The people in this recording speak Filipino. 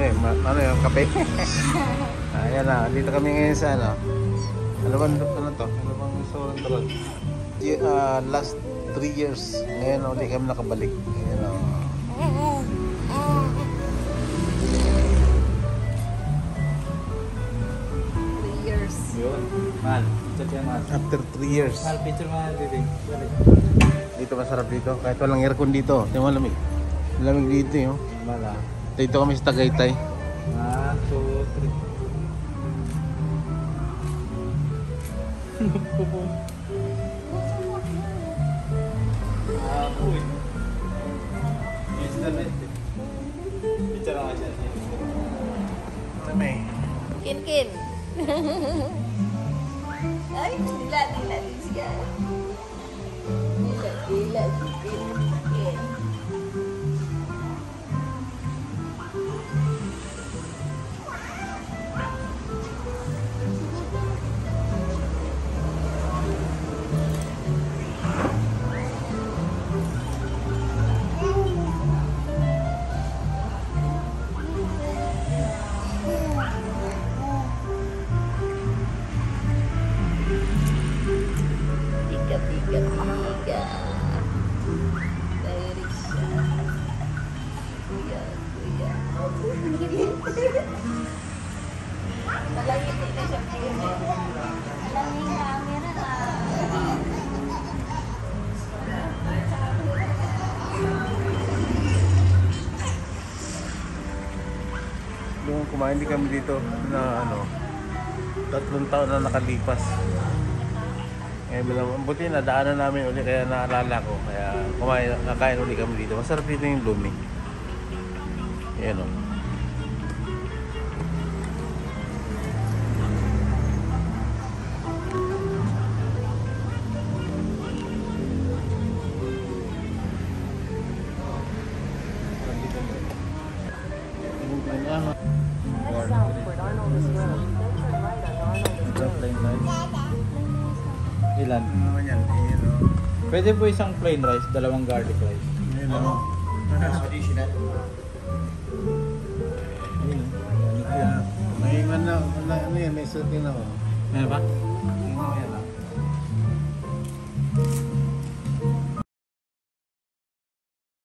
Ano yung kape? Ayan na, dito kami ngayon sa ano. Ano bang to? Ano bang restaurant to? Last 3 years. Ngayon ulit kami nakabalik. Ayan o. Yun. Mahal. After 3 years. Mahal, picture mahal dito. Dito masarap dito. Kahit walang aircon dito. Tingnan mo lamig. Lamig dito yun. Mahal. Dito kami sa Tagaytay. 1, 2, 3. Uy. Yes, na rin. Picture ako siya. Kami. Kin. Ay, dila siya. Dila kin. Tiga. Dari siya. Kuya. Malangit din na siya. Alam niyo yung camera na. Nung kumain din kami dito na ano, 3 taon na nakalipas. Eh, buti na daanan namin ulit kaya naalala ko. Kaya nakain ulit kami dito. Masarap dito yung lumi. Ayan o. Ilan? Ano naman yan? Ayan o. Pwede po isang plain rice, 2 garlic rice. Ayan o. Additional. Ayan. May ano yan, may sutin ako. Meron ba? Tingnan mo yan o.